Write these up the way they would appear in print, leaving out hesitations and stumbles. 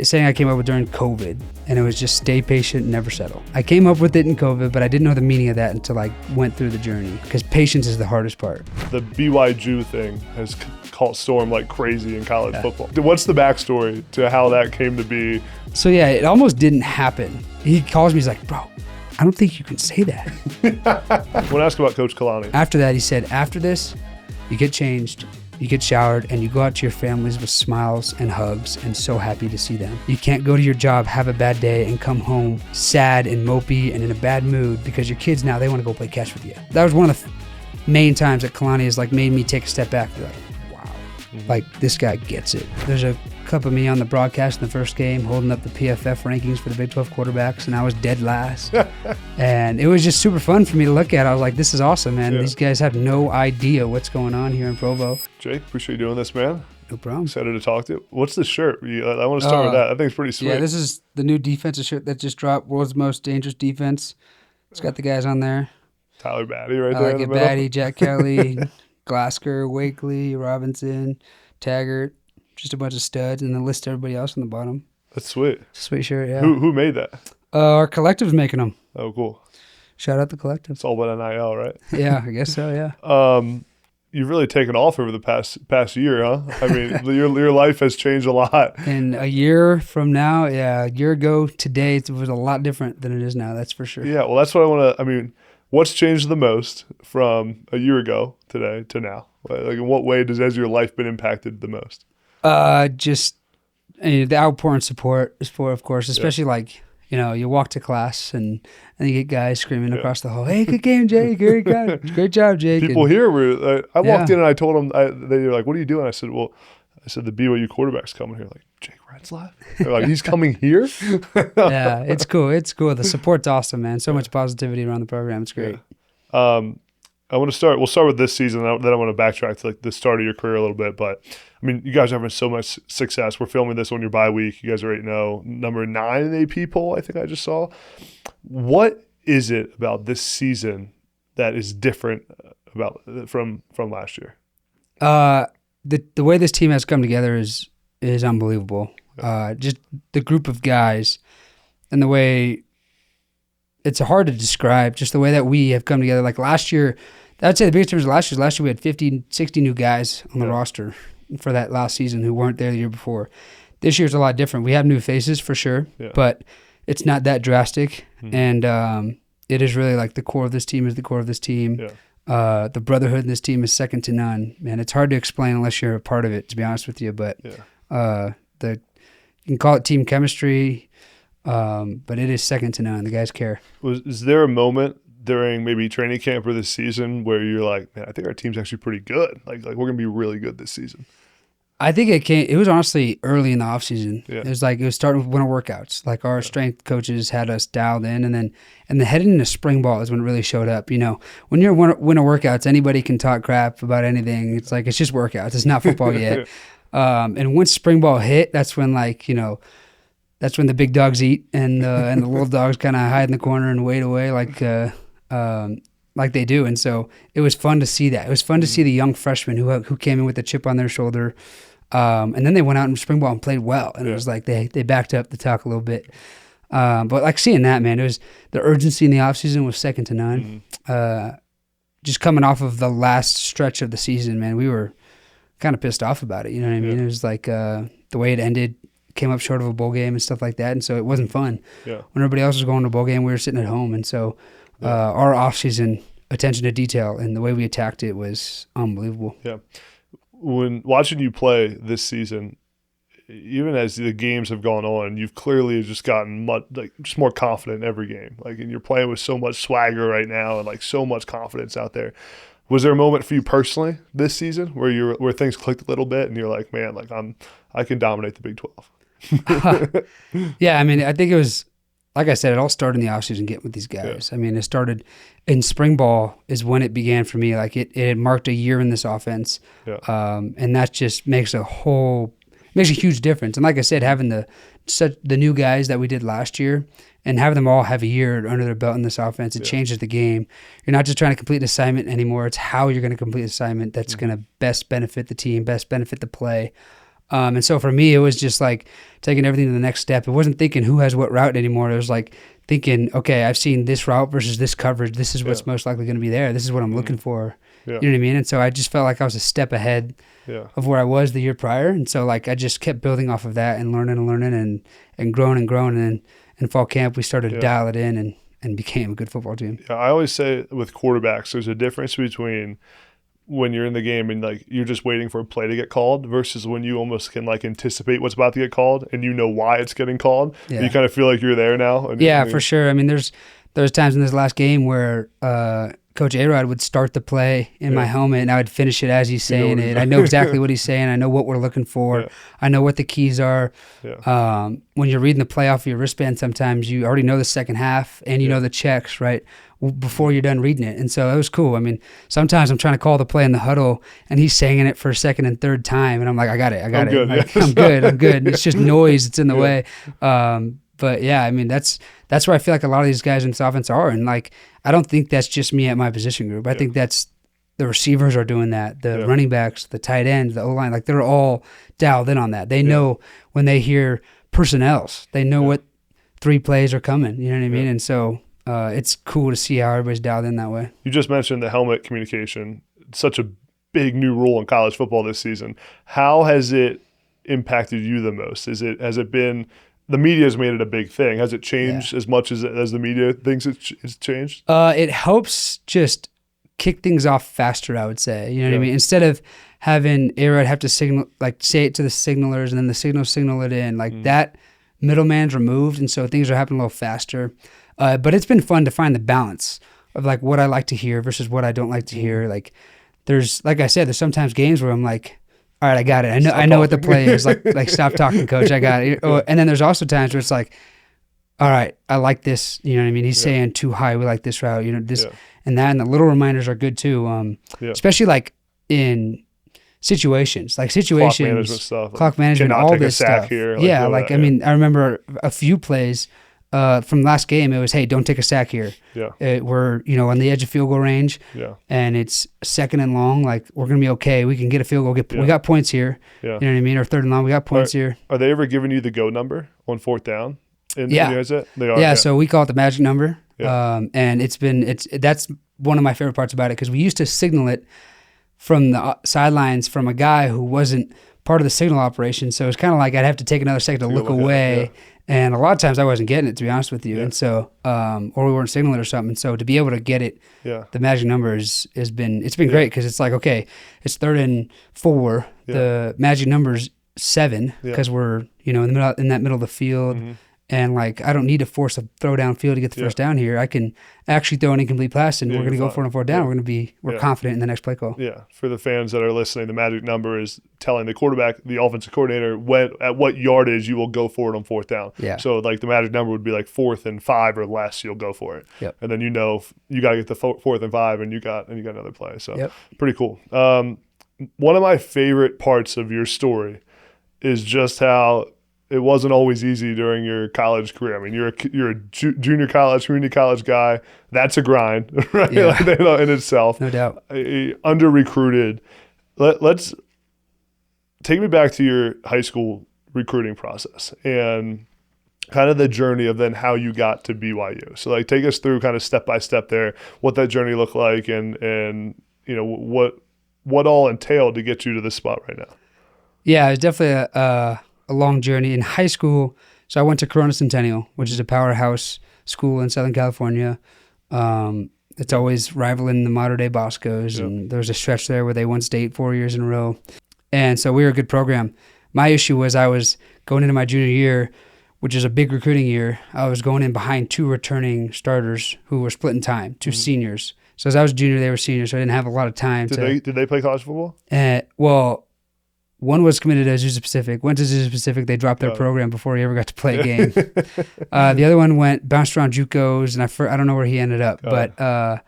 saying I came up with during COVID, and it was just stay patient, never settle. I came up with it in COVID, but I didn't know the meaning of that until I went through the journey, because patience is the hardest part. The BYJew thing has caught storm like crazy in college football. What's the backstory to how that came to be? So yeah, it almost didn't happen. He calls me, he's like, bro, I don't think you can say that. I want to ask about Coach Kalani. After that, he said, after this, you get changed, you get showered, and you go out to your families with smiles and hugs and so happy to see them. You can't go to your job, have a bad day, and come home sad and mopey and in a bad mood because your kids now, they want to go play catch with you. That was one of the main times that Kalani has like made me take a step back. Like, wow, like this guy gets it. There's a clip of me on the broadcast in the first game holding up the PFF rankings for the Big 12 quarterbacks, and I was dead last. And it was just super fun for me to look at. I was like, this is awesome, man. These guys have no idea what's going on here in Provo. Jake, appreciate you doing this, man. No problem. Excited to talk to you. What's the shirt? I want to start with that. I think it's pretty sweet. Yeah, this is the new defensive shirt that just dropped, World's Most Dangerous Defense. It's got the guys on there. Tyler Batty right I there like in it, the middle. Batty, Jack Kelly, Glasgow, Wakely, Robinson, Taggart, just a bunch of studs, and then list everybody else on the bottom. That's sweet. Sweet shirt, yeah. Who made that? Our collective's making them. Oh, cool. Shout out the collective. It's all about NIL, right? Yeah, I guess so, yeah. You've really taken off over the past year, huh? I mean, your life has changed a lot. And a year from now, a year ago today, it was a lot different than it is now, that's for sure. Yeah, well, that's what I want to – I mean, what's changed the most from a year ago today to now? Like, in what way has your life been impacted the most? Just the outpouring support is for, of course, especially like, you know, you walk to class and you get guys screaming across the hall, hey, good game, Jake. Great job, Jake. People here were I walked in and I told them, they were like, what are you doing? I said, the BYU quarterback's coming here. Like, Jake Retzlaff? They're like, he's coming here? Yeah, it's cool. It's cool. The support's awesome, man. So much positivity around the program. It's great. Yeah. We'll start with this season, then I want to backtrack to like the start of your career a little bit. But I mean, you guys are having so much success. We're filming this on your bye week. You guys are 8-0, number 9 in AP poll, I think I just saw. What is it about this season that is different from last year? The way this team has come together is unbelievable. Just the group of guys and the way it's hard to describe, just the way that we have come together. Like last year, I'd say the biggest difference last year we had 50, 60 new guys on the roster for that last season who weren't there the year before. This year's a lot different. We have new faces for sure, but it's not that drastic. And it is really like the core of this team is the core of this team. The brotherhood in this team is second to none. Man, it's hard to explain unless you're a part of it, to be honest with you. But you can call it team chemistry, but it is second to none. The guys care. Is there a moment during maybe training camp or this season where you're like, man, I think our team's actually pretty good. Like we're gonna be really good this season? I think it was honestly early in the offseason. Yeah. It was starting with winter workouts. Like our strength coaches had us dialed in, and then heading into spring ball is when it really showed up. You know, when you're winter workouts, anybody can talk crap about anything. It's like, it's just workouts. It's not football yet. And once spring ball hit, that's when that's when the big dogs eat and the little dogs kind of hide in the corner and wait away like they do. And so it was fun to see that. It was fun to see the young freshmen who came in with a chip on their shoulder. And then they went out in spring ball and played well. And it was like they backed up the talk a little bit. But like seeing that, man, it was the urgency in the offseason was second to none. Just coming off of the last stretch of the season, man, we were kind of pissed off about it. You know what I mean? It was like the way it ended, came up short of a bowl game and stuff like that. And so it wasn't fun. When everybody else was going to a bowl game, we were sitting at home. And so our offseason attention to detail and the way we attacked it was unbelievable. Yeah. When watching you play this season, even as the games have gone on, you've clearly just gotten just more confident in every game. Like, and you're playing with so much swagger right now and like so much confidence out there. Was there a moment for you personally this season where things clicked a little bit and you're like, man, like I can dominate the Big 12? Yeah, I mean, I think it was, like I said, it all started in the offseason getting with these guys. I mean, it started in spring ball is when it began for me. Like it had marked a year in this offense. And that just makes a huge difference. And like I said, having the new guys that we did last year and having them all have a year under their belt in this offense, it changes the game. You're not just trying to complete an assignment anymore. It's how you're going to complete an assignment that's going to best benefit the team, best benefit the play. And so for me, it was just like taking everything to the next step. It wasn't thinking who has what route anymore. It was like thinking, okay, I've seen this route versus this coverage. This is what's most likely going to be there. This is what I'm looking for. Yeah. You know what I mean? And so I just felt like I was a step ahead of where I was the year prior. And so like I just kept building off of that and learning and growing. And then in fall camp, we started to dial it in and became a good football team. Yeah, I always say with quarterbacks, there's a difference between when you're in the game and like you're just waiting for a play to get called versus when you almost can like anticipate what's about to get called and you know why it's getting called. Yeah. You kind of feel like you're there now. And, for sure. I mean, there's times in this last game where Coach A-Rod would start the play in my helmet and I would finish it as he's saying it. I know exactly what he's saying. I know what we're looking for. Yeah. I know what the keys are. Yeah. When you're reading the play off of your wristband, sometimes you already know the second half and you know the checks, right, before you're done reading it. And so it was cool. I mean, sometimes I'm trying to call the play in the huddle and he's saying it for a second and third time. And I'm like, I got it. I'm good. I'm good. It's just noise. It's in the way. But yeah, I mean, that's where I feel like a lot of these guys in this offense are. And like, I don't think that's just me at my position group. I think that's the receivers are doing that, the running backs, the tight ends, the O-line. Like they're all dialed in on that. They know when they hear personnels, they know what 3 plays are coming. You know what I mean? And so it's cool to see how everybody's dialed in that way. You just mentioned the helmet communication. It's such a big new rule in college football this season. How has it impacted you the most? Has it been – the media has made it a big thing. Has it changed as much as the media thinks it's changed? It helps just kick things off faster, I would say. You know what I mean? Instead of having A-Rod have to signal, like say it to the signalers and then the signal it in, like that middleman's removed, and so things are happening a little faster. But it's been fun to find the balance of like what I like to hear versus what I don't like to hear. Like like I said, there's sometimes games where I'm like, all right, I got it. I know what the play is. Like stop talking, coach. I got it. And then there's also times where it's like, all right, I like this. You know what I mean? He's saying too high. We like this route. You know this and that. And the little reminders are good too. Especially like in situations, clock management stuff, all this stuff. Here, I mean, I remember a few plays. From last game, it was, hey, don't take a sack here. Yeah. We're, on the edge of field goal range. Yeah. And it's 2nd and long. Like, we're going to be okay. We can get a field goal. We got points here. Yeah. You know what I mean? Or 3rd and long, we got points here. Are they ever giving you the go number on 4th down? They are. Yeah, so we call it the magic number. Yeah. And that's one of my favorite parts about it because we used to signal it from the sidelines from a guy who wasn't part of the signal operation. So it's kind of like I'd have to take another second to look away. And a lot of times I wasn't getting it, to be honest with you. Yeah. And so, or we weren't signaling or something. So to be able to get it, the magic number has been great because it's like, okay, it's 3rd and 4. Yeah. The magic number is 7 because we're, in that middle of the field. Mm-hmm. And like, I don't need to force a throw downfield to get the first down here. I can actually throw an incomplete pass and we're going to go for it on 4th down. We're confident in the next play call. Yeah. For the fans that are listening, the magic number is telling the quarterback, the offensive coordinator, at what yardage you will go for it on 4th down. Yeah. So like the magic number would be like 4th and 5 or less, you'll go for it. Yep. And then you got to get the 4th and 5 and you got another play. So pretty cool. One of my favorite parts of your story is just how it wasn't always easy during your college career. I mean, you're a junior college, community college guy. That's a grind, right? Yeah. In itself. No doubt. Under-recruited. Let's take me back to your high school recruiting process and kind of the journey of then how you got to BYU. So, like, take us through kind of step-by-step there, what that journey looked like and what all entailed to get you to this spot right now. Yeah, it's definitely a long journey in high school. So I went to Corona Centennial, which is a powerhouse school in Southern California. It's always rivaling the modern day Boscos. Yep. And there was a stretch there where they won state 4 years in a row. And so we were a good program. My issue was I was going into my junior year, which is a big recruiting year. I was going in behind 2 returning starters who were splitting time, 2 seniors. So as I was a junior, they were seniors, so I didn't have a lot of time. Did they play college football? Well, one was committed to Azusa Pacific. Went to Azusa Pacific. They dropped their program before he ever got to play a game. The other one bounced around JUCOs, and I don't know where he ended up. But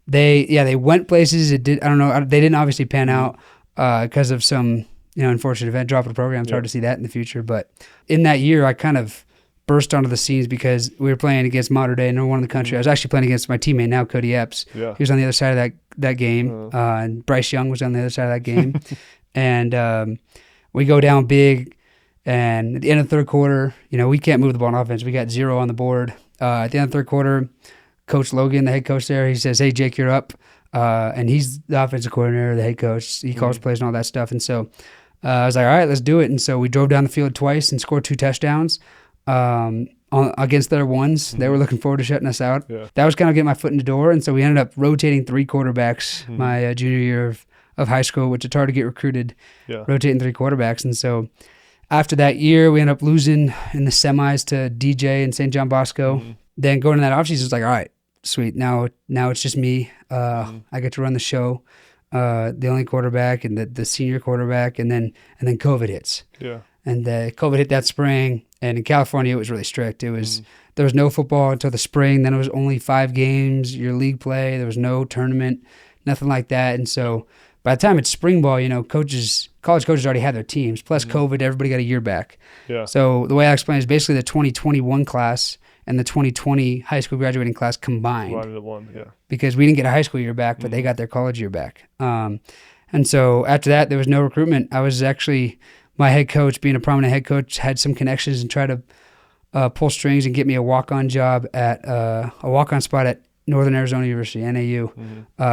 they went places. It did. I don't know. They didn't obviously pan out because of some unfortunate event. Dropping a program. It's hard to see that in the future. But in that year, I kind of burst onto the scenes because we were playing against Mater Dei, number 1 in the country. I was actually playing against my teammate now, Cody Epps. Yeah. He was on the other side of that game, and Bryce Young was on the other side of that game. And we go down big, and at the end of the third quarter, we can't move the ball on offense. We got 0 on the board. At the end of the third quarter, Coach Logan, the head coach there, he says, "Hey, Jake, you're up." And he's the offensive coordinator, the head coach. He calls plays and all that stuff. And so I was like, all right, let's do it. And so we drove down the field twice and scored 2 touchdowns against their ones. They were looking forward to shutting us out. Yeah. That was kind of getting my foot in the door. And so we ended up rotating 3 quarterbacks my junior year of high school, which it's hard to get recruited, rotating 3 quarterbacks. And so after that year, we ended up losing in the semis to DJ and St. John Bosco. Then going to that offseason, it's like, all right, sweet. Now it's just me. I get to run the show, the only quarterback and the senior quarterback, and then COVID hits. Yeah. And COVID hit that spring, and in California it was really strict. It was there was no football until the spring. Then it was only 5 games, your league play. There was no tournament, nothing like that. And so by the time it's spring ball, college coaches already had their teams. Plus COVID, everybody got a year back. Yeah. So the way I explain it is basically the 2021 class and the 2020 high school graduating class combined. Combined into one, yeah. Because we didn't get a high school year back, but they got their college year back. And so after that, there was no recruitment. I was actually, my head coach, being a prominent head coach, had some connections and tried to pull strings and get me a walk-on job at a walk-on spot at Northern Arizona University, NAU.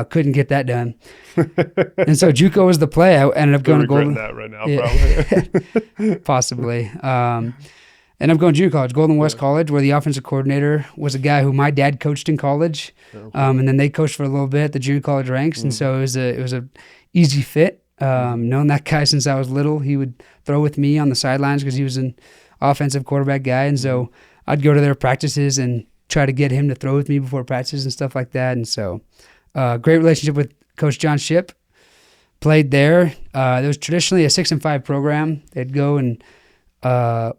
Couldn't get that done. And so JUCO was the play. I ended up going to Golden. That right now, probably. Possibly. And I'm going to junior college, Golden West College, where the offensive coordinator was a guy who my dad coached in college, and then they coached for a little bit at the junior college ranks, and so it was a easy fit. Known that guy since I was little. He would throw with me on the sidelines because he was an offensive quarterback guy, and so I'd go to their practices and try to get him to throw with me before practices and stuff like that. And so great relationship with Coach John Shipp. Played there. There was traditionally a 6-5 program. They'd go and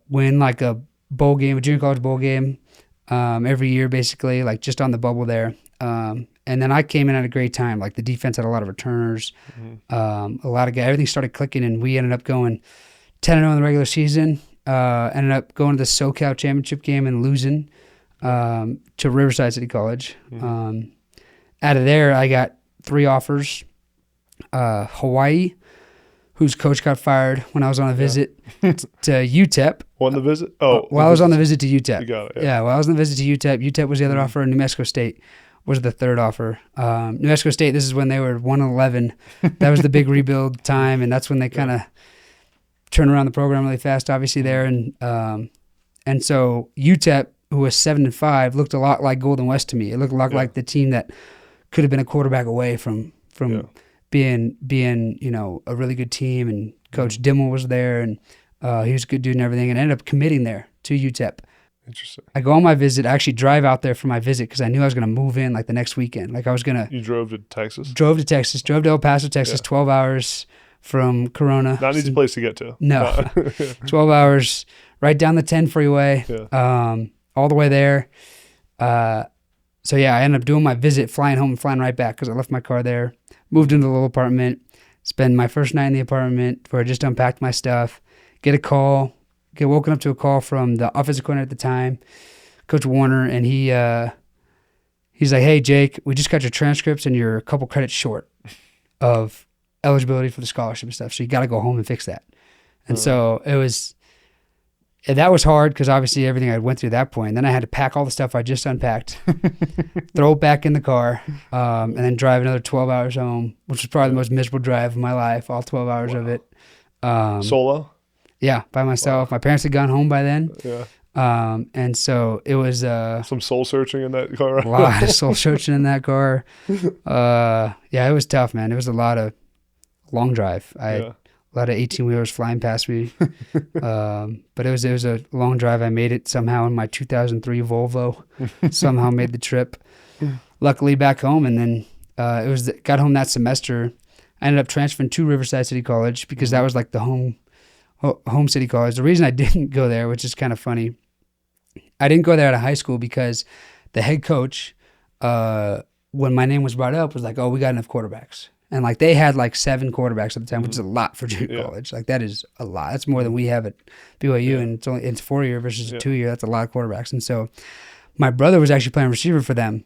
win like a bowl game, a junior college bowl game every year, basically, like just on the bubble there. And then I came in at a great time. Like the defense had a lot of returners, a lot of guys. Everything started clicking, and we ended up going 10-0 in the regular season. Ended up going to the SoCal championship game and losing to Riverside City College. Out of there, I got 3 offers. Hawaii, whose coach got fired when I was on a visit to UTEP. On the visit? Oh. While I was on the visit to UTEP. You got it. Yeah, while I was on the visit to UTEP. UTEP was the other offer, and New Mexico State was the third offer. New Mexico State, this is when they were 1-11. That was the big rebuild time, and that's when they kind of turned around the program really fast, obviously, there. And so UTEP, who was 7-5, looked a lot like Golden West to me. It looked a lot like the team that could have been a quarterback away from being a really good team. And Coach Dimmel was there, and he was a good dude and everything, and I ended up committing there to UTEP. Interesting. I go on my visit. I actually drive out there for my visit because I knew I was going to move in like the next weekend. Like I was going to. You drove to Texas? Drove to El Paso, Texas, 12 hours from Corona. Not an easy place to get to. No. 12 hours, right down the 10 freeway, all the way there. So yeah, I ended up doing my visit, flying home and flying right back because I left my car there. Moved into a little apartment, spend my first night in the apartment where I just unpacked my stuff, get woken up to a call from the offensive coordinator at the time, Coach Warner, and he's like, "Hey, Jake, we just got your transcripts and you're a couple credits short of eligibility for the scholarship and stuff, so you got to go home and fix that." And so that was hard because obviously everything I went through at that point. Then I had to pack all the stuff I just unpacked, throw it back in the car, and then drive another 12 hours home, which was probably the most miserable drive of my life, all 12 hours of it. Solo? Yeah, by myself. My parents had gone home by then. Yeah. And so it was some soul searching in that car. A lot of soul searching in that car. Yeah, it was tough, man. It was a lot of long drive. A lot of 18-wheelers flying past me. But it was a long drive. I made it somehow in my 2003 Volvo. Somehow made the trip. Luckily back home, and then got home that semester. I ended up transferring to Riverside City College because that was like the home city college. The reason I didn't go there, which is kind of funny, I didn't go there out of high school because the head coach, when my name was brought up, was like, "Oh, we got enough quarterbacks." And like they had like 7 quarterbacks at the time, which is a lot for junior college. Like that is a lot. That's more than we have at BYU, and it's 4-year versus a 2-year. That's a lot of quarterbacks. And so my brother was actually playing receiver for them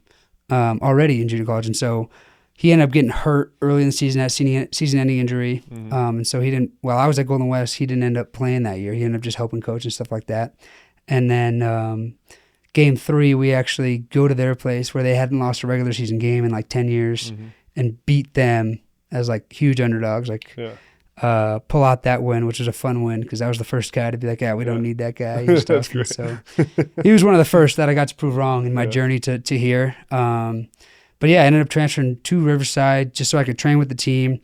already in junior college, and so he ended up getting hurt early in the season, that season-ending injury. And so he didn't, while I was at Golden West, he didn't end up playing that year. He ended up just helping coach and stuff like that. And then game 3, we actually go to their place where they hadn't lost a regular season game in like 10 years and beat them as like huge underdogs. Like, pull out that win, which was a fun win because I was the first guy to be like, we don't need that guy and stuff. And so he was one of the first that I got to prove wrong in my journey to here. But yeah, I ended up transferring to Riverside just so I could train with the team,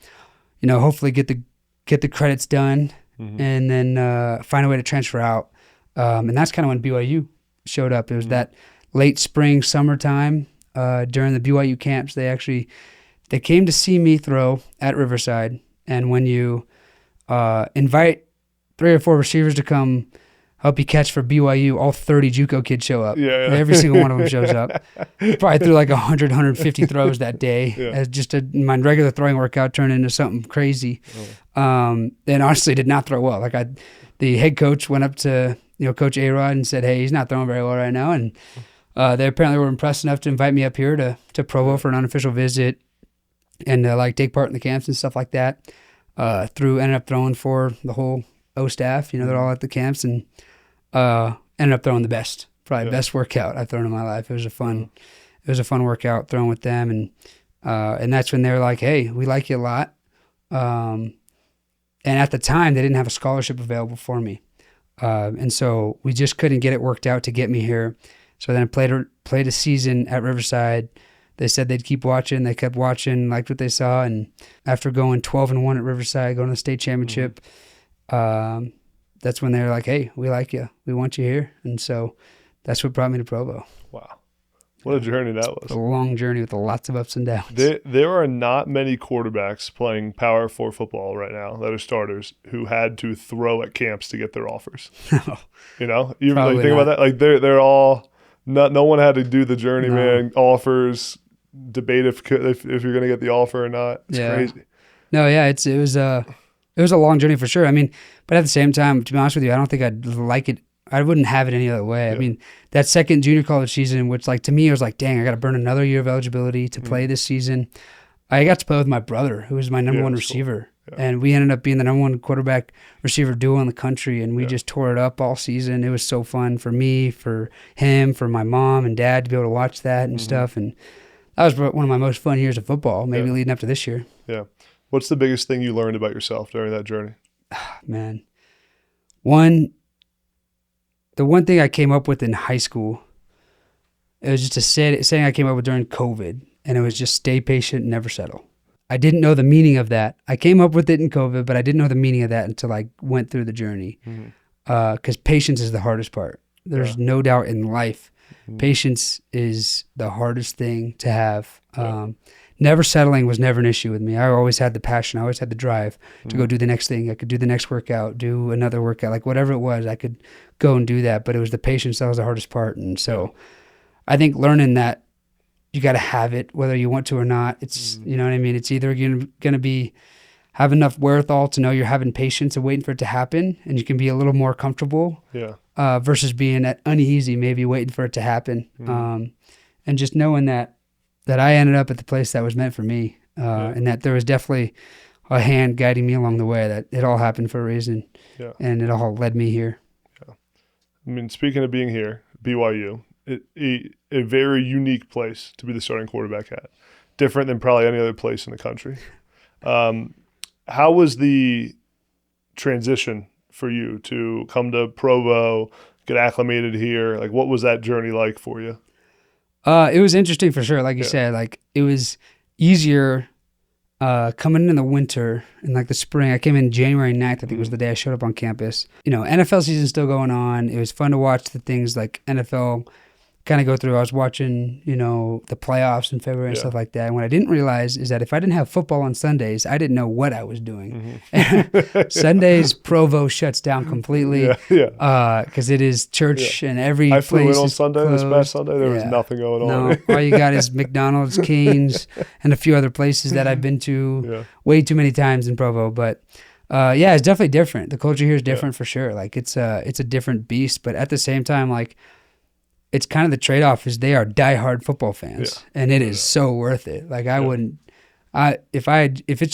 hopefully get the credits done and then find a way to transfer out. And that's kind of when BYU showed up. It was that late spring, summertime during the BYU camps. They came to see me throw at Riverside. And when you invite 3 or 4 receivers to come help you catch for BYU, all 30 JUCO kids show up. Every single one of them shows up. Probably threw like 100, 150 throws that day. As just my regular throwing workout turned into something crazy. And honestly did not throw well. Like the head coach went up to Coach A-Rod and said, hey, he's not throwing very well right now. And they apparently were impressed enough to invite me up here to Provo for an unofficial visit and take part in the camps and stuff like that. Ended up throwing for the whole O staff. They're all at the camps and ended up throwing the best workout I've thrown in my life. It was a fun workout throwing with them, and that's when they were like, hey, we like you a lot. And at the time they didn't have a scholarship available for me. And so we just couldn't get it worked out to get me here. So then I played a season at Riverside. They said they'd keep watching. They kept watching, liked what they saw. And after going 12-1 at Riverside, going to the state championship, that's when they were like, hey, we like you. We want you here. And so that's what brought me to Provo. Wow. What a journey that was. A long journey with lots of ups and downs. There are not many quarterbacks playing Power 4 football right now that are starters who had to throw at camps to get their offers. You think about that? Like they're all no one had to do the journeyman offers, debate if you're going to get the offer or not. It's crazy. No, yeah, it was a long journey for sure. I mean, but at the same time, to be honest with you, I don't think I'd like it. I wouldn't have it any other way. I mean, that second junior college season, which to me, I was like, dang, I got to burn another year of eligibility to play this season. I got to play with my brother, who was my number one receiver. Cool. And we ended up being the number one quarterback receiver duo in the country. And we just tore it up all season. It was so fun for me, for him, for my mom and dad to be able to watch that and stuff. And that was one of my most fun years of football, maybe leading up to this year. Yeah. What's the biggest thing you learned about yourself during that journey? Man, the one thing I came up with in high school, it was just a saying I came up with during COVID, and it was just stay patient, never settle. I didn't know the meaning of that. I came up with it in COVID, but I didn't know the meaning of that until I went through the journey. Because patience is the hardest part. There's no doubt in life, patience is the hardest thing to have. Never settling was never an issue with me. I always had the passion. I always had the drive to go do the next thing. I could do the next workout, do another workout, like whatever it was, I could go and do that. But it was the patience that was the hardest part. And so I think learning that you got to have it, whether you want to or not. It's, you know what I mean? It's either going to have enough wherewithal to know you're having patience and waiting for it to happen, and you can be a little more comfortable versus being uneasy, maybe waiting for it to happen. And just knowing that I ended up at the place that was meant for me, and that there was definitely a hand guiding me along the way, that it all happened for a reason, and it all led me here. I mean, speaking of being here, BYU, a very unique place to be the starting quarterback at, different than probably any other place in the country. How was the transition for you to come to Provo, get acclimated here? Like, what was that journey like for you? It was interesting for sure. Like you said, like it was easier coming in the winter and like the spring. I came in January 9th, I think was the day I showed up on campus. NFL season's still going on. It was fun to watch the things like NFL kind of go through. I was watching, the playoffs in February and stuff like that. And what I didn't realize is that if I didn't have football on Sundays, I didn't know what I was doing. Sundays, Provo shuts down completely because it is church and every place. I flew in on Sunday, this past Sunday. There was nothing going on. No, all you got is McDonald's, Cane's, and a few other places that I've been to way too many times in Provo. But it's definitely different. The culture here is different for sure. Like it's a different beast, but at the same time, like, it's kind of the trade-off is they are diehard football fans, and it is so worth it. Like I wouldn't If you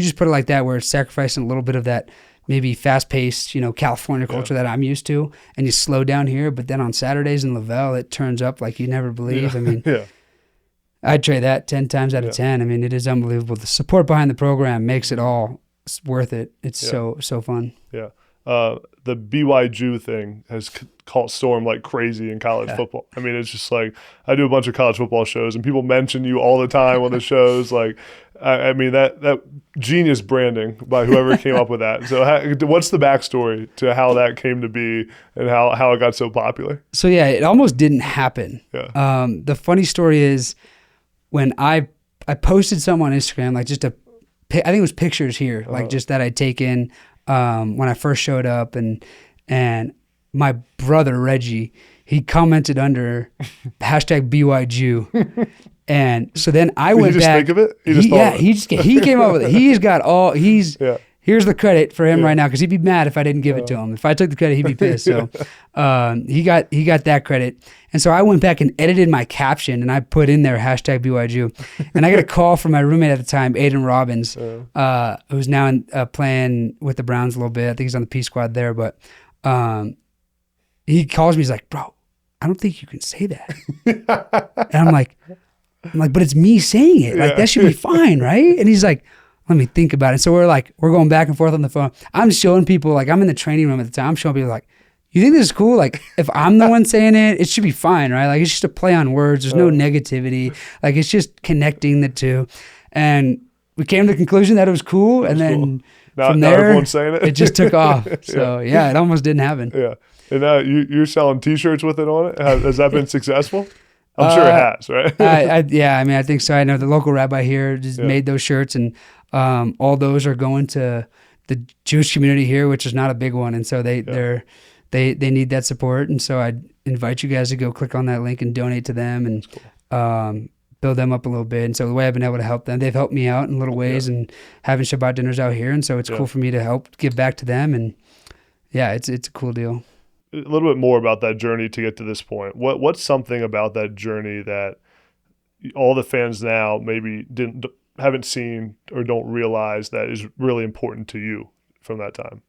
just put it like that, where it's sacrificing a little bit of that maybe fast-paced, California culture that I'm used to, and you slow down here, but then on Saturdays in Lavelle, it turns up like you never believe. I mean, I'd trade that 10 times out of 10. I mean, it is unbelievable. The support behind the program makes it all worth it. It's so fun. Yeah. The BYJew thing has caught storm like crazy in college football. I mean, it's just like, I do a bunch of college football shows and people mention you all the time on the shows. Like, I mean, that genius branding by whoever came up with that. So what's the backstory to how that came to be and how it got so popular? So yeah, it almost didn't happen. Yeah. The funny story is when I posted some on Instagram, like I think it was pictures here, like just that I'd taken when I first showed up, and my brother Reggie, he commented under hashtag BYJew. And so then I went back. Did he just think of it? He came up with it. Here's the credit for him right now, because he'd be mad if I didn't give it to him. If I took the credit, he'd be pissed. So he got that credit. And so I went back and edited my caption, and I put in there hashtag BYJew. And I got a call from my roommate at the time, Aiden Robbins, who's now playing with the Browns a little bit. I think he's on the P squad there. But he calls me. He's like, bro, I don't think you can say that. And I'm like, but it's me saying it. Like, that should be fine, right? And he's like, let me think about it. So we're going back and forth on the phone. I'm showing people, like, I'm in the training room at the time. I'm showing people, like, you think this is cool? Like, if I'm the one saying it, it should be fine, right? Like, it's just a play on words. There's no negativity. Like, it's just connecting the two. And we came to the conclusion that it was cool. And then from there, everyone's saying it. It just took off. So, yeah, it almost didn't happen. Yeah. And now you're selling T-shirts with it on it? Has that been successful? I'm sure it has, right? Yeah, I mean, I think so. I know the local rabbi here just made those shirts, and all those are going to the Jewish community here, which is not a big one, and so they need that support. And so I invite you guys to go click on that link and donate to them, and build them up a little bit. And so the way I've been able to help them, they've helped me out in little ways, and having Shabbat dinners out here, and so it's cool for me to help give back to them. And yeah, it's a cool deal. A little bit more about that journey to get to this point. What's something about that journey that all the fans now maybe haven't seen or don't realize that is really important to you from that time?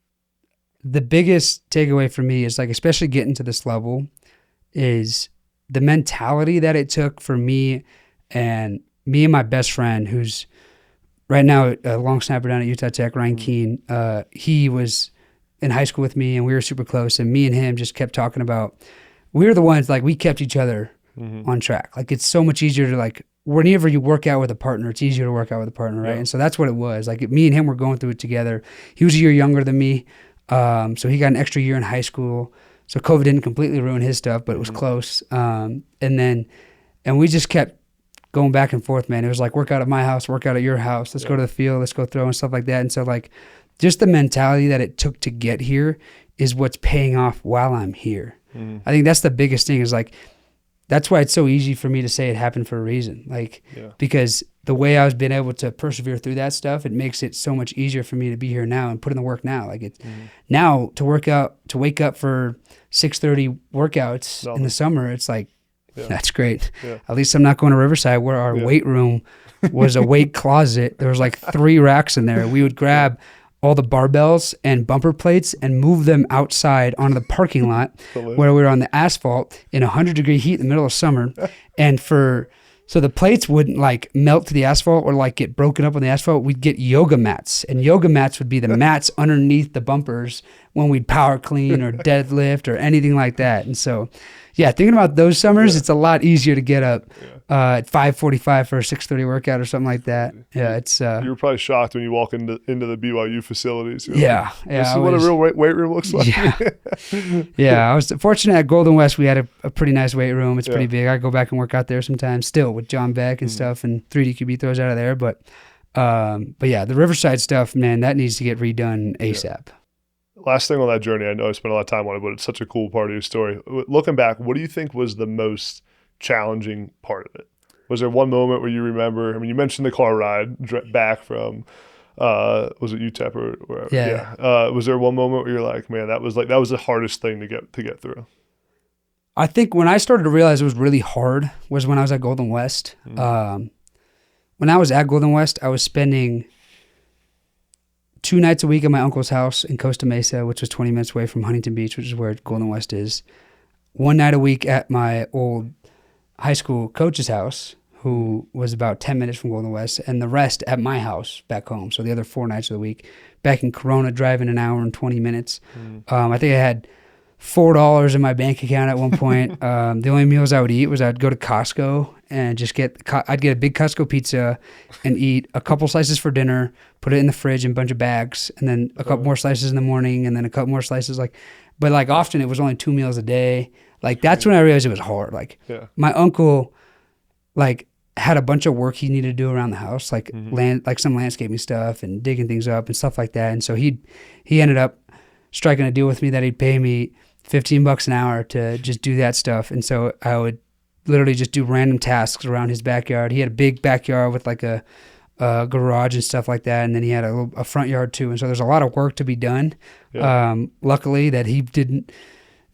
The biggest takeaway for me is, like, especially getting to this level, is the mentality that it took for me and my best friend, who's right now a long snapper down at Utah Tech, Ryan Keene. He was in high school with me, and we were super close, and me and him just kept talking about, we were the ones, like, we kept each other on track. Like, it's so much easier to, like, whenever you work out with a partner, it's easier to work out with a partner, right? And so that's what it was. Like, me and him were going through it together. He was a year younger than me, so he got an extra year in high school. So COVID didn't completely ruin his stuff, but it was close. And we just kept going back and forth, man. It was like, work out at my house, work out at your house. Let's go to the field, let's go throw and stuff like that. And so, like, just the mentality that it took to get here is what's paying off while I'm here. I think that's the biggest thing, is, like, that's why it's so easy for me to say it happened for a reason. Like, because the way I was been able to persevere through that stuff, it makes it so much easier for me to be here now and put in the work now. Like, it's now to wake up for 6:30 workouts in the summer, it's like, that's great. At least I'm not going to Riverside, where our weight room was a weight closet. There was like 3 racks in there. We would grab all the barbells and bumper plates and move them outside onto the parking lot where we were on the asphalt in 100-degree heat in the middle of summer. And so the plates wouldn't, like, melt to the asphalt or, like, get broken up on the asphalt. We'd get yoga mats, and yoga mats would be the mats underneath the bumpers when we'd power clean or deadlift or anything like that. And so, yeah, thinking about those summers, it's a lot easier to get up at 5:45 for a 6:30 workout or something like that. Yeah, it's. You were probably shocked when you walk into the BYU facilities. Like, this is what a real weight room looks like. Yeah, I was fortunate at Golden West. We had a pretty nice weight room. It's pretty big. I go back and work out there sometimes still with John Beck and stuff, and 3D QB throws out of there. But yeah, the Riverside stuff, man, that needs to get redone ASAP. Last thing on that journey, I know I spent a lot of time on it, but it's such a cool part of your story. Looking back, what do you think was the most challenging part of it? Was there one moment where you remember? I mean, you mentioned the car ride back from, was it UTEP or wherever? Yeah. Was there one moment where you're like, man, that was the hardest thing to get through? I think when I started to realize it was really hard was when I was at Golden West. When when I was at Golden West, I was spending 2 nights a week at my uncle's house in Costa Mesa, which was 20 minutes away from Huntington Beach, which is where Golden West is. 1 night a week at my old high school coach's house, who was about 10 minutes from Golden West, and the rest at my house back home. So the other 4 nights of the week, back in Corona, driving an hour and 20 minutes. I think I had $4 in my bank account at one point. The only meals I would eat was I'd go to Costco and just I'd get a big Costco pizza and eat a couple slices for dinner, put it in the fridge in a bunch of bags, and then a couple more slices in the morning, and then a couple more slices. But often it was only 2 meals a day. That's when I realized it was hard. My uncle, had a bunch of work he needed to do around the house, some landscaping stuff and digging things up and stuff like that. And so he ended up striking a deal with me that he'd pay me $15 an hour to just do that stuff. And so I would literally just do random tasks around his backyard. He had a big backyard with a garage and stuff like that. And then he had a front yard too. And so there's a lot of work to be done. Yeah. Luckily that he didn't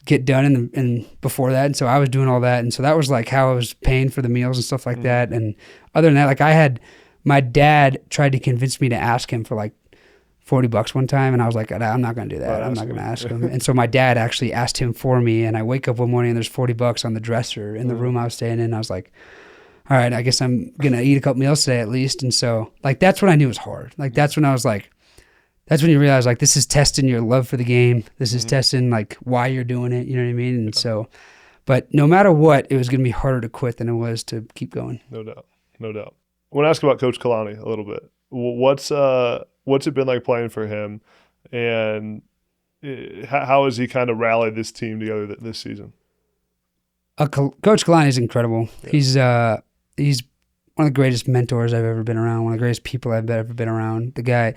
get done and before that, and so I was doing all that, and so that was how I was paying for the meals and stuff like that. And other than that, I had my dad tried to convince me to ask him for $40 one time, and I was like, I'm not going to do that. I'm not going to ask him. And so my dad actually asked him for me, and I wake up one morning and there's $40 on the dresser in the room I was staying in. And I was like, all right, I guess I'm going to eat a couple meals today at least. And so that's when I knew it was hard. That's when I was that's when you realize this is testing your love for the game. This is testing why you're doing it. You know what I mean? And so, but no matter what, it was going to be harder to quit than it was to keep going. No doubt. I want to ask about Coach Kalani a little bit. What's it been like playing for him, and how has he kind of rallied this team together this season? Coach Kalani is incredible. Yeah. He's one of the greatest mentors I've ever been around. One of the greatest people I've ever been around. The guy.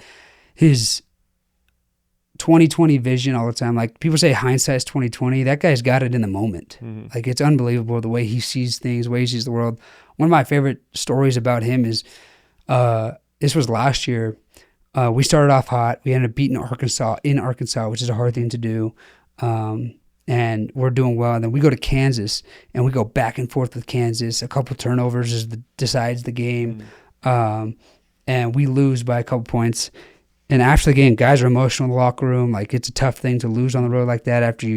His 20/20 vision all the time. People say hindsight's 20/20. That guy's got it in the moment. It's unbelievable the way he sees things, the way he sees the world. One of my favorite stories about him is this was last year. We started off hot. We ended up beating Arkansas, which is a hard thing to do. And we're doing well. And then we go to Kansas, and we go back and forth with Kansas. A couple turnovers decides the game. And we lose by a couple points. And after the game, guys are emotional in the locker room. It's a tough thing to lose on the road like that after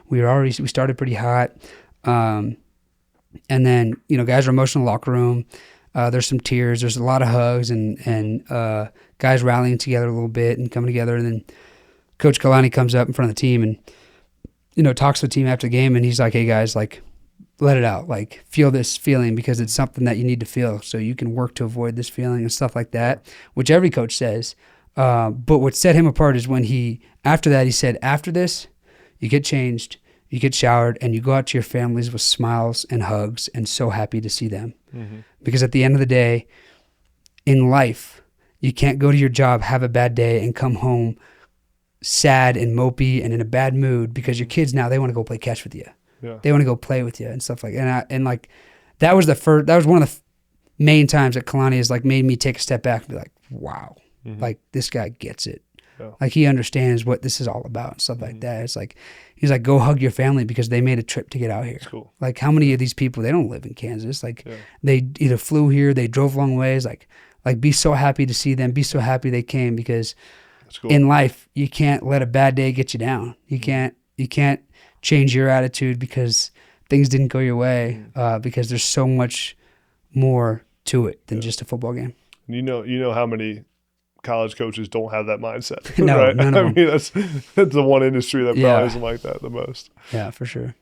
we started pretty hot. And then, guys are emotional in the locker room. There's some tears. There's a lot of hugs and guys rallying together a little bit and coming together. And then Coach Kalani comes up in front of the team and, talks to the team after the game. And he's like, hey, guys, let it out. Feel this feeling because it's something that you need to feel so you can work to avoid this feeling and stuff like that, which every coach says. But what set him apart is when after that, he said, after this, you get changed, you get showered, and you go out to your families with smiles and hugs and so happy to see them. Because at the end of the day, in life, you can't go to your job, have a bad day, and come home sad and mopey and in a bad mood because your kids now, they want to go play catch with you. Yeah. They want to go play with you and stuff like that. And that was one of the main times that Kalani has made me take a step back and be like, wow. This guy gets it. Yeah. He understands what this is all about and stuff like that. It's he's go hug your family because they made a trip to get out here. That's cool. How many of these people, they don't live in Kansas. They either flew here, they drove long ways. Be so happy to see them, be so happy they came because cool. In life, you can't let a bad day get you down. You can't change your attitude because things didn't go your way because there's so much more to it than just a football game. You know how many college coaches don't have that mindset. No, right? none of them. That's the one industry that probably isn't like that the most. Yeah, for sure.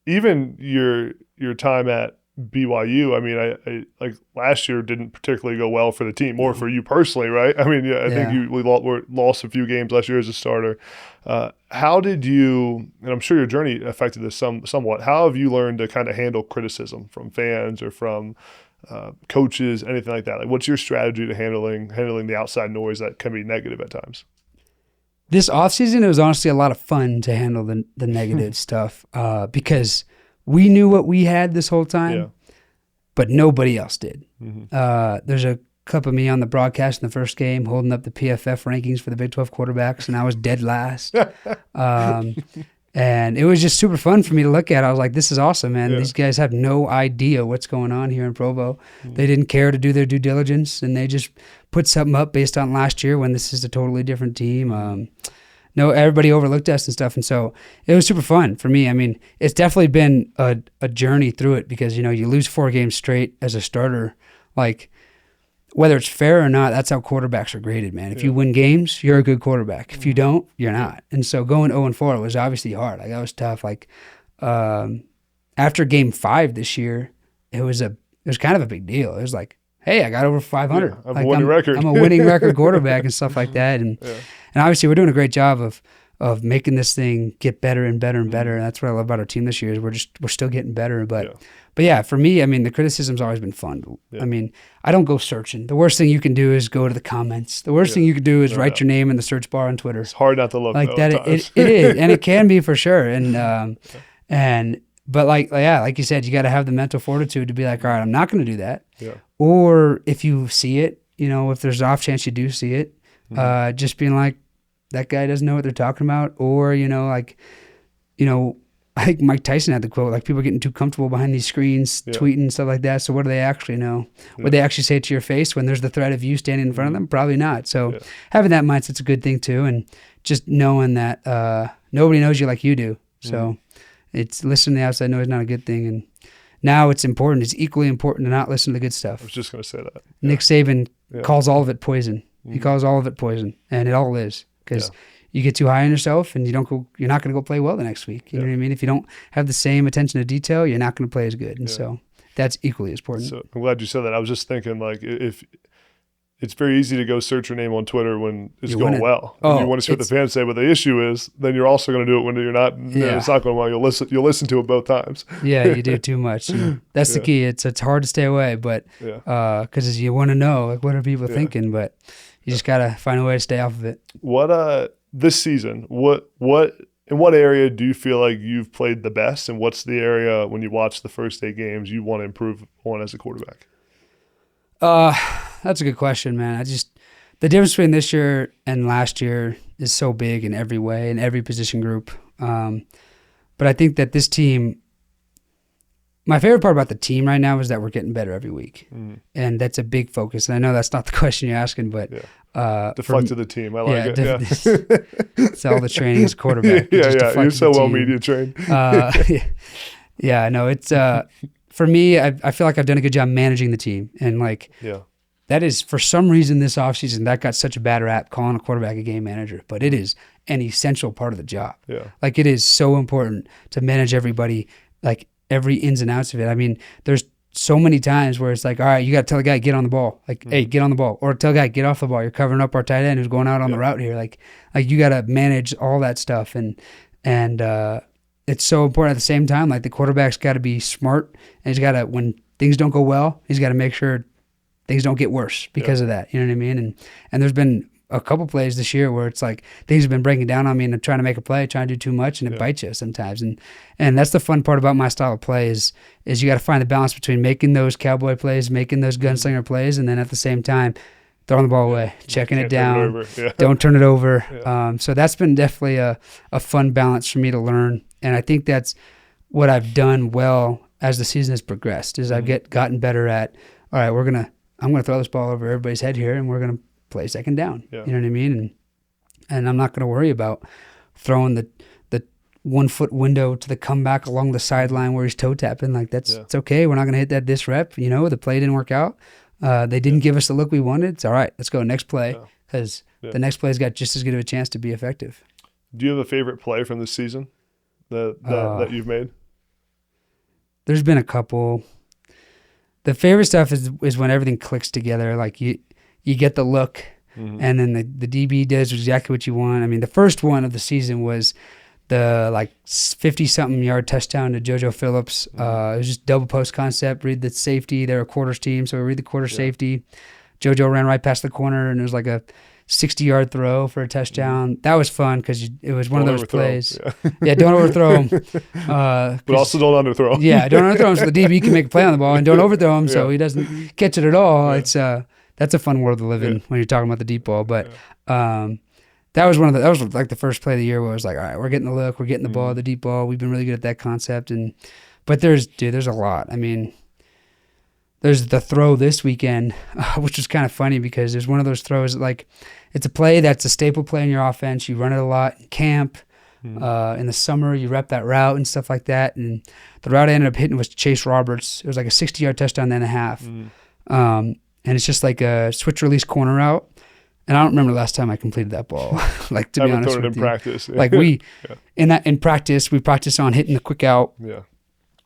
Even your time at BYU, I last year didn't particularly go well for the team, or for you personally, right? I think we lost a few games last year as a starter. How did you, and I'm sure your journey affected this somewhat, how have you learned to kind of handle criticism from fans or from coaches, anything like that? What's your strategy to handling the outside noise that can be negative at times? This offseason, it was honestly a lot of fun to handle the negative stuff because we knew what we had this whole time, but nobody else did. There's a clip of me on the broadcast in the first game holding up the PFF rankings for the Big 12 quarterbacks, and I was dead last. And it was just super fun for me to look at. I was like, this is awesome, man. Yeah. These guys have no idea what's going on here in Provo. They didn't care to do their due diligence, and they just put something up based on last year when this is a totally different team. No, everybody overlooked us and stuff, and so it was super fun for me. I mean, it's definitely been a journey through it because, you lose 4 games straight as a starter. Like, whether it's fair or not, that's how quarterbacks are graded, man. If you win games, you're a good quarterback. If you don't, you're not. And so going 0-4 was obviously hard. Like, that was tough. Like, after game 5 this year, it was kind of a big deal. It was like, hey, I got over 500. Yeah, I'm a winning record. I'm a winning record quarterback and stuff like that. And obviously we're doing a great job of making this thing get better and better and better. And that's what I love about our team this year is we're still getting better. But yeah, for me, I mean, the criticism's always been fun. Yeah. I mean, I don't go searching. The worst thing you can do is go to the comments. The worst thing you can do is write your name in the search bar on Twitter. It's hard not to look like though, that. It is, and it can be for sure. But like you said, you got to have the mental fortitude to be like, all right, I'm not going to do that. Yeah. Or if you see it, if there's an off chance you do see it, just being like, that guy doesn't know what they're talking about. Or, I think Mike Tyson had the quote, like, people getting too comfortable behind these screens, tweeting and stuff like that. So what do they actually know? Would they actually say it to your face when there's the threat of you standing in front of them? Probably not. So having that mindset's a good thing too. And just knowing that nobody knows you like you do. So it's listening to the outside noise, not a good thing. And now it's important. It's equally important to not listen to the good stuff. I was just going to say that. Nick Saban calls all of it poison. He calls all of it poison. And it all is. Because you get too high on yourself and you're not going to go play well the next week. You know what I mean? If you don't have the same attention to detail, you're not going to play as good. And so that's equally as important. So I'm glad you said that. I was just thinking, like, if it's very easy to go search your name on Twitter when it's going well. If you want to see what the fans say, but the issue is then you're also going to do it when you're not. It's not going well. You'll listen to it both times. Yeah, you do too much. That's the key. It's hard to stay away, but because you want to know, like, what are people thinking, but you just got to find a way to stay off of it. What this season, in what area do you feel like you've played the best, and what's the area when you watch the first 8 games you want to improve on as a quarterback? That's a good question, man. The difference between this year and last year is so big in every way, in every position group. But I think that this team, my favorite part about the team right now is that we're getting better every week. And that's a big focus. And I know that's not the question you're asking, but deflect to the team. I like it. It's all the training as quarterback. You're so well media trained. It's for me, I feel like I've done a good job managing the team. And that is, for some reason this offseason, that got such a bad rap, calling a quarterback a game manager. But it is an essential part of the job. Yeah. Like, it is so important to manage everybody, like every ins and outs of it. I mean, there's so many times where it's like, all right, you got to tell the guy, get on the ball. Like, hey, get on the ball. Or tell the guy, get off the ball. You're covering up our tight end who's going out on the route here. Like you got to manage all that stuff. And it's so important at the same time. Like, the quarterback's got to be smart, and he's got to, when things don't go well, he's got to make sure things don't get worse because of that. You know what I mean? And there's been a couple plays this year where it's like things have been breaking down on me, and I'm trying to make a play, trying to do too much, and it bites you sometimes. And that's the fun part about my style of play is you got to find the balance between making those cowboy plays, making those gunslinger plays, and then at the same time throwing the ball away, checking it down, don't turn it over. So that's been definitely a fun balance for me to learn. And I think that's what I've done well as the season has progressed is I've gotten better at, all right, I'm going to throw this ball over everybody's head here, and we're going to play second down. You know what I mean? And I'm not going to worry about throwing the 1 foot window to the comeback along the sideline where he's toe tapping. Like, it's okay. We're not going to hit that this rep. The play didn't work out. They didn't give us the look we wanted. It's all right. Let's go next play because the next play's got just as good of a chance to be effective. Do you have a favorite play from this season that you've made? There's been a couple. The favorite stuff is when everything clicks together. Like, you get the look, and then the DB does exactly what you want. I mean, the first one of the season was the 50-something yard touchdown to JoJo Phillips. It was just double post concept. Read the safety. They're a quarters team, so we read the quarter safety. JoJo ran right past the corner, and it was like a 60-yard throw for a touchdown. That was fun because it was one of those plays. Don't overthrow him. But also don't underthrow him. Don't underthrow him so the DB can make a play on the ball, and don't overthrow him so he doesn't catch it at all. It's that's a fun world to live in when you're talking about the deep ball. But that was like the first play of the year where I was like, all right, we're getting the look, we're getting the ball, the deep ball. We've been really good at that concept. But there's a lot. I mean, there's the throw this weekend, which was kind of funny because there's one of those throws that, like, it's a play that's a staple play in your offense. You run it a lot in camp. In the summer, you rep that route and stuff like that. And the route I ended up hitting was Chase Roberts. It was like a 60-yard touchdown and a half. And it's just like a switch release corner route. And I don't remember the last time I completed that ball. Like, to be honest with you, practice. Like in practice, we practiced on hitting the quick out,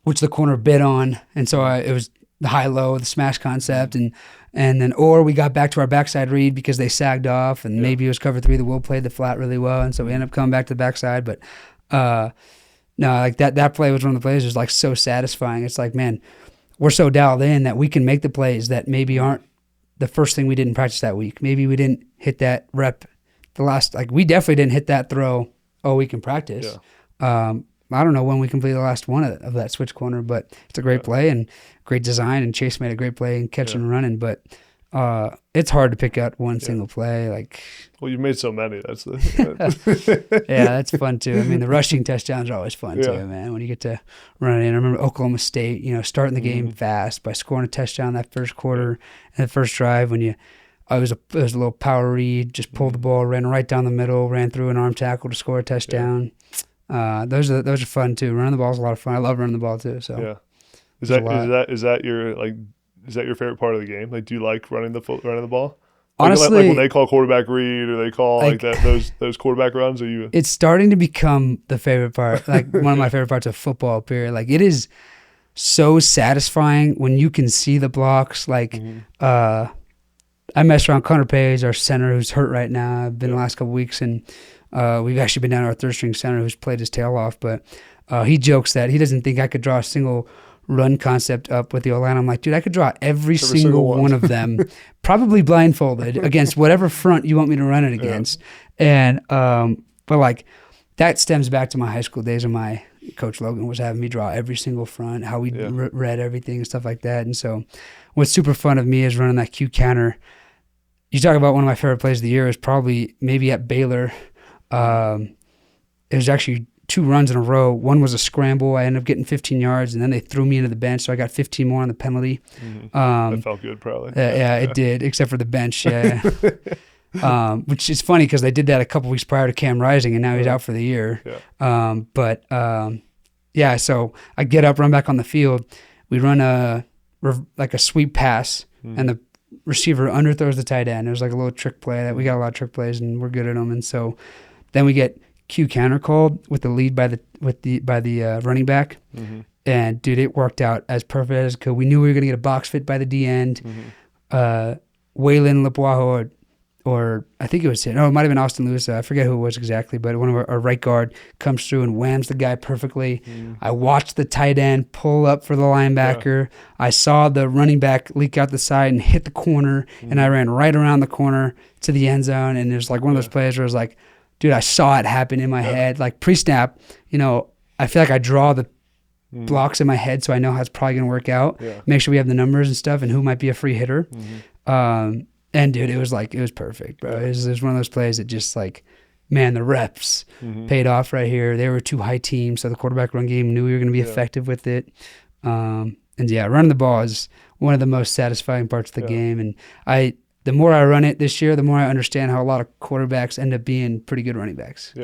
which the corner bid on, and so it was the high-low, the smash concept, and then or we got back to our backside read because they sagged off, and maybe it was cover 3. The Will played the flat really well, and so we ended up coming back to the backside. But no, like that play was one of the plays that was like so satisfying. It's like, man, we're so dialed in that we can make the plays that maybe aren't the first thing we did in practice that week. Maybe we didn't hit that rep we definitely didn't hit that throw all week in practice. I don't know when we completed the last one of that switch corner, but it's a great play and great design, and Chase made a great play in catching and running. But it's hard to pick out one single play. Like, well, you've made so many. That's yeah, that's fun too. I mean, the rushing touchdowns are always fun too, man. When you get to run it in. I remember Oklahoma State, starting the game fast by scoring a touchdown that first quarter and the first drive when it was a little power read, just pulled the ball, ran right down the middle, ran through an arm tackle to score a touchdown. Those are fun too. Running the ball is a lot of fun. I love running the ball too. So is that your favorite part of the game? Like, do you like running the ball? Honestly, like when they call quarterback read or they call like that those quarterback runs, are you? It's starting to become the favorite part. Like one of my favorite parts of football. Period. Like, it is so satisfying when you can see the blocks. Like I messed around Connor Page, our center, who's hurt right now. I've been the last couple weeks, and we've actually been down to our third string center who's played his tail off. But he jokes that he doesn't think I could draw a single run concept up with the O-line. I'm like, dude, I could draw every single one of them, probably blindfolded against whatever front you want me to run it against. And but like that stems back to my high school days when my Coach Logan was having me draw every single front, how we read everything and stuff like that. And so what's super fun of me is running that Q counter. You talk about one of my favorite plays of the year is probably maybe at Baylor. It was actually 2 runs in a row. One was a scramble. I ended up getting 15 yards, and then they threw me into the bench, so I got 15 more on the penalty. That felt good, probably. It did, except for the bench. Which is funny because they did that a couple weeks prior to Cam Rising, and now he's out for the year. So I get up, run back on the field. We run a sweep pass, and the receiver underthrows the tight end. It was like a little trick play that we got a lot of trick plays, and we're good at them. And so then we get Q counter called with the lead by the running back. And dude, it worked out as perfect as it could. We knew we were going to get a box fit by the D end. Waylon Lepoaho or I think it was him. No, it might have been Austin Lewis. I forget who it was exactly, but one of our right guard comes through and whams the guy perfectly. I watched the tight end pull up for the linebacker. I saw the running back leak out the side and hit the corner, and I ran right around the corner to the end zone. And it was like one of those plays where I was like, dude, I saw it happen in my head. Like pre-snap, I feel like I draw the blocks in my head so I know how it's probably going to work out. Make sure we have the numbers and stuff and who might be a free hitter. And dude, it was perfect, bro. It was one of those plays that just like, man, the reps paid off right here. They were 2 high teams, so the quarterback run game knew we were going to be effective with it. Running the ball is one of the most satisfying parts of the game. And the more I run it this year, the more I understand how a lot of quarterbacks end up being pretty good running backs.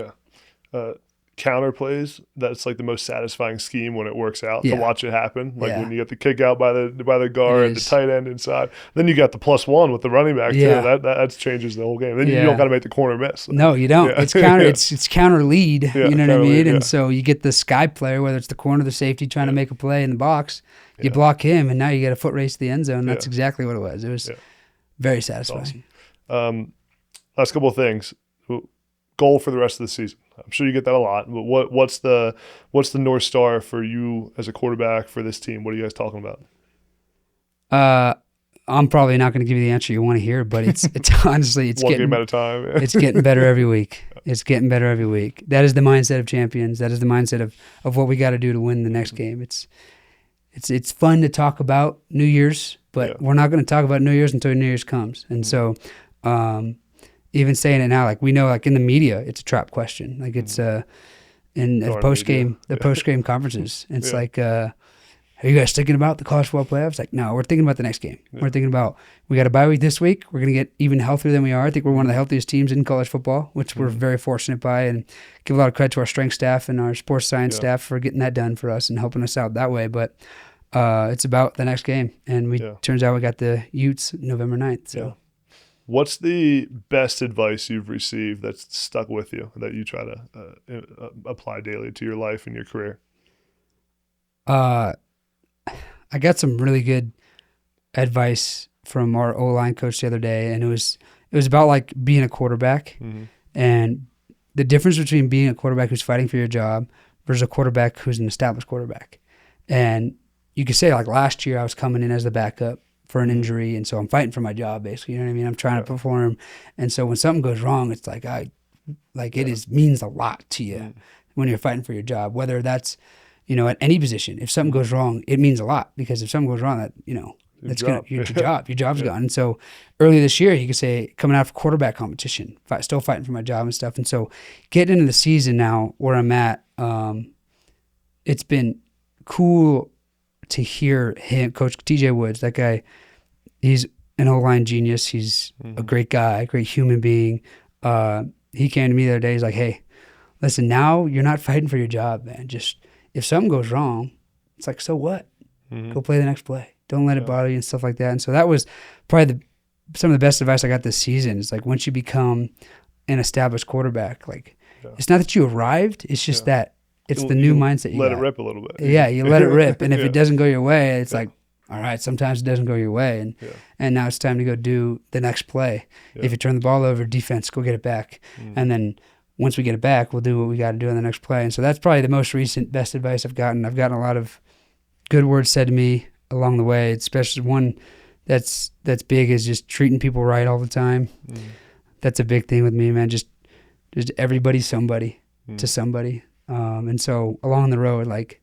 Counter plays, that's like the most satisfying scheme when it works out to watch it happen. Like when you get the kick out by the guard, the tight end inside. Then you got the +1 with the running back too. That changes the whole game. Then you don't got to make the corner miss. No, you don't. It's counter. It's counter lead. You know what I mean? Lead, and so you get the sky player, whether it's the corner, the safety trying to make a play in the box. You block him, and now you get a foot race to the end zone. That's exactly what it was. It was very satisfying. Awesome. Last couple of things. Goal for the rest of the season. I'm sure you get that a lot, but what's the North Star for you as a quarterback for this team? What are you guys talking about? I'm probably not going to give you the answer you want to hear, but it's honestly one game at a time. It's getting better every week. It's getting better every week. That is the mindset of champions. That is the mindset of what we got to do to win the next game. It's fun to talk about New Year's, but we're not going to talk about New Year's until New Year's comes. And so even saying it now, like we know, like in the media, it's a trap question. Like it's in the post game conferences, it's like, are you guys thinking about the college football playoffs? Like, no, we're thinking about the next game. Yeah. We're thinking about, we got a bye week this week. We're going to get even healthier than we are. I think we're one of the healthiest teams in college football, which we're very fortunate by, and give a lot of credit to our strength staff and our sports science staff for getting that done for us and helping us out that way. But it's about the next game. And turns out we got the Utes November 9th. So. Yeah. What's the best advice you've received that's stuck with you that you try to apply daily to your life and your career? I got some really good advice from our O-line coach the other day, and it was about like being a quarterback and the difference between being a quarterback who's fighting for your job versus a quarterback who's an established quarterback. And you could say, like, last year I was coming in as the backup for an injury, and so I'm fighting for my job, basically. You know what I mean? I'm trying to perform, and so when something goes wrong, it's like it means a lot to you when you're fighting for your job, whether that's at any position. If something goes wrong, it means a lot, because if something goes wrong, that that's your job's gone. And so early this year, you could say, coming out of quarterback competition, still fighting for my job and stuff. And so getting into the season now where I'm at, it's been cool to hear him, Coach TJ Woods, that guy. He's an O-line genius. He's a great guy, great human being. He came to me the other day. He's like, hey, listen, now you're not fighting for your job, man. Just, if something goes wrong, it's like, so what? Go play the next play. Don't let it bother you and stuff like that. And so that was probably some of the best advice I got this season. It's like, once you become an established quarterback, like it's not that you arrived. It's just that it's the new mindset you let got. it rip a little bit. Yeah, you let it rip. And if it doesn't go your way, it's like, all right, sometimes it doesn't go your way. And now it's time to go do the next play. If you turn the ball over, defense, go get it back. And then once we get it back, we'll do what we got to do in the next play. And so that's probably the most recent best advice I've gotten. I've gotten a lot of good words said to me along the way, especially one that's big is just treating people right all the time. That's a big thing with me, man. Just everybody's somebody to somebody. And so along the road, like,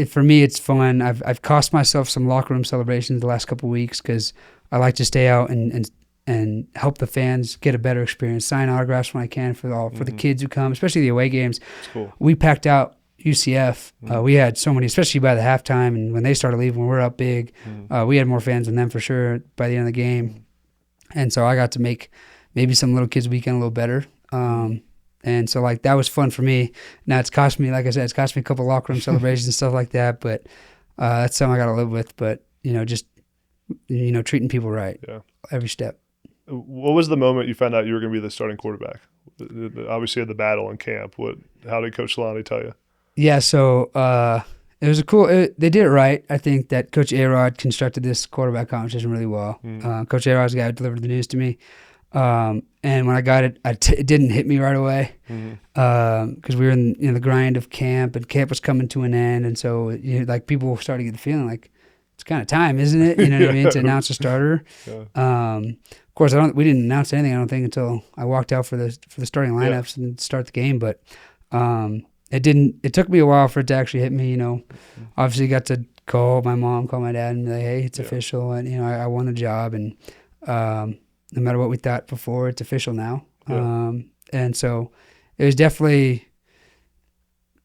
for me, it's fun. I've cost myself some locker room celebrations the last couple of weeks because I like to stay out and help the fans get a better experience, sign autographs when I can for the kids who come, especially the away games. That's cool. We packed out UCF. We had so many, especially by the halftime, and when they started leaving, when we're up big, we had more fans than them for sure by the end of the game. And so I got to make maybe some little kids' weekend a little better. And so, like, that was fun for me. Now it's cost me, like I said, it's cost me a couple of locker room celebrations and stuff like that, but that's something I got to live with. But, just, treating people right every step. What was the moment you found out you were going to be the starting quarterback? Obviously, at the battle in camp. How did Coach Kalani tell you? Yeah, so it was they did it right. I think that Coach A-Rod constructed this quarterback competition really well. Coach A-Rod's the guy who delivered the news to me. And when I got it, it didn't hit me right away because we were in the grind of camp, and camp was coming to an end. And so, like, people were starting to get the feeling like, it's kind of time, isn't it? You know what I mean? To announce a starter. Of course, we didn't announce anything, I don't think, until I walked out for the starting lineups and start the game. But it took me a while for it to actually hit me. Obviously got to call my mom, call my dad, and be like, hey, it's official, and I won the job, and no matter what we thought before, it's official now. And so it was definitely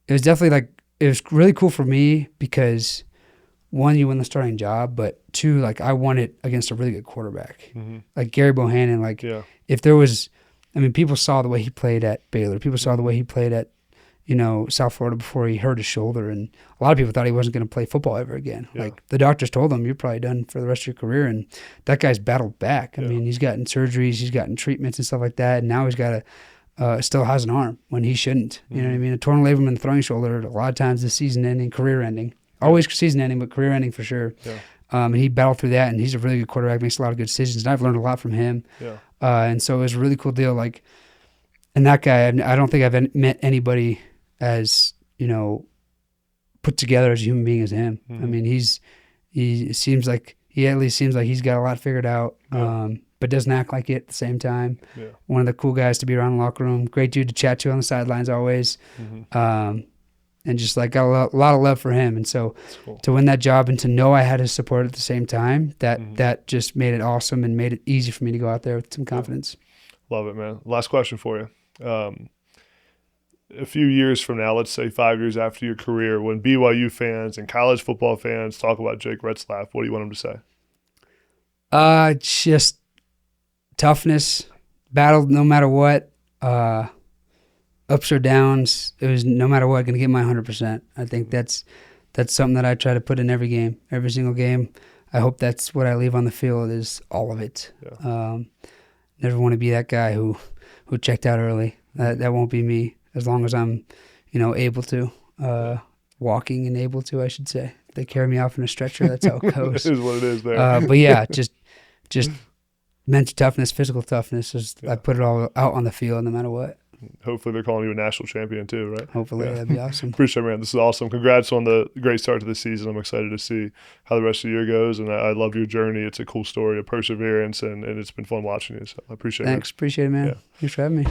like, it was really cool for me because, one, you win the starting job, but two, like, I won it against a really good quarterback. Like Gary Bohannon, like, if there was, people saw the way he played at Baylor. People saw the way he played at, South Florida before he hurt his shoulder. And a lot of people thought he wasn't going to play football ever again. Like, the doctors told him, you're probably done for the rest of your career. And that guy's battled back. I mean, he's gotten surgeries, he's gotten treatments and stuff like that. And now he's got still has an arm when he shouldn't. You know what I mean? A torn labrum in the throwing shoulder, a lot of times the season ending, career ending. Always season ending, but career ending for sure. And he battled through that, and he's a really good quarterback, makes a lot of good decisions. And I've learned a lot from him. And so it was a really cool deal. Like, and that guy, I don't think I've met anybody as, put together as a human being as him. I mean, he seems like he's got a lot figured out, but doesn't act like it at the same time. One of the cool guys to be around the locker room. Great dude to chat to on the sidelines always. And just, like, got a lot of love for him. And so to win that job and to know I had his support at the same time, that just made it awesome and made it easy for me to go out there with some confidence. Love it, man. Last question for you. A few years from now, let's say 5 years after your career, when BYU fans and college football fans talk about Jake Retzlaff, what do you want them to say? Just toughness, battled no matter what, ups or downs. It was no matter what, going to get my 100%. I think that's something that I try to put in every game, every single game. I hope that's what I leave on the field is all of it. Yeah. Never want to be that guy who checked out early. That won't be me. As long as I'm, able to, walking and able to, I should say. They carry me off in a stretcher. That's how it goes. It is what it is there. But yeah, just mental toughness, physical toughness. I put it all out on the field no matter what. Hopefully they're calling you a national champion too, right? Hopefully, that'd be awesome. Appreciate it, man. This is awesome. Congrats on the great start to the season. I'm excited to see how the rest of the year goes, and I love your journey. It's a cool story of perseverance, and it's been fun watching you. So I appreciate it. Thanks. Appreciate it, man. Yeah. Thanks for having me.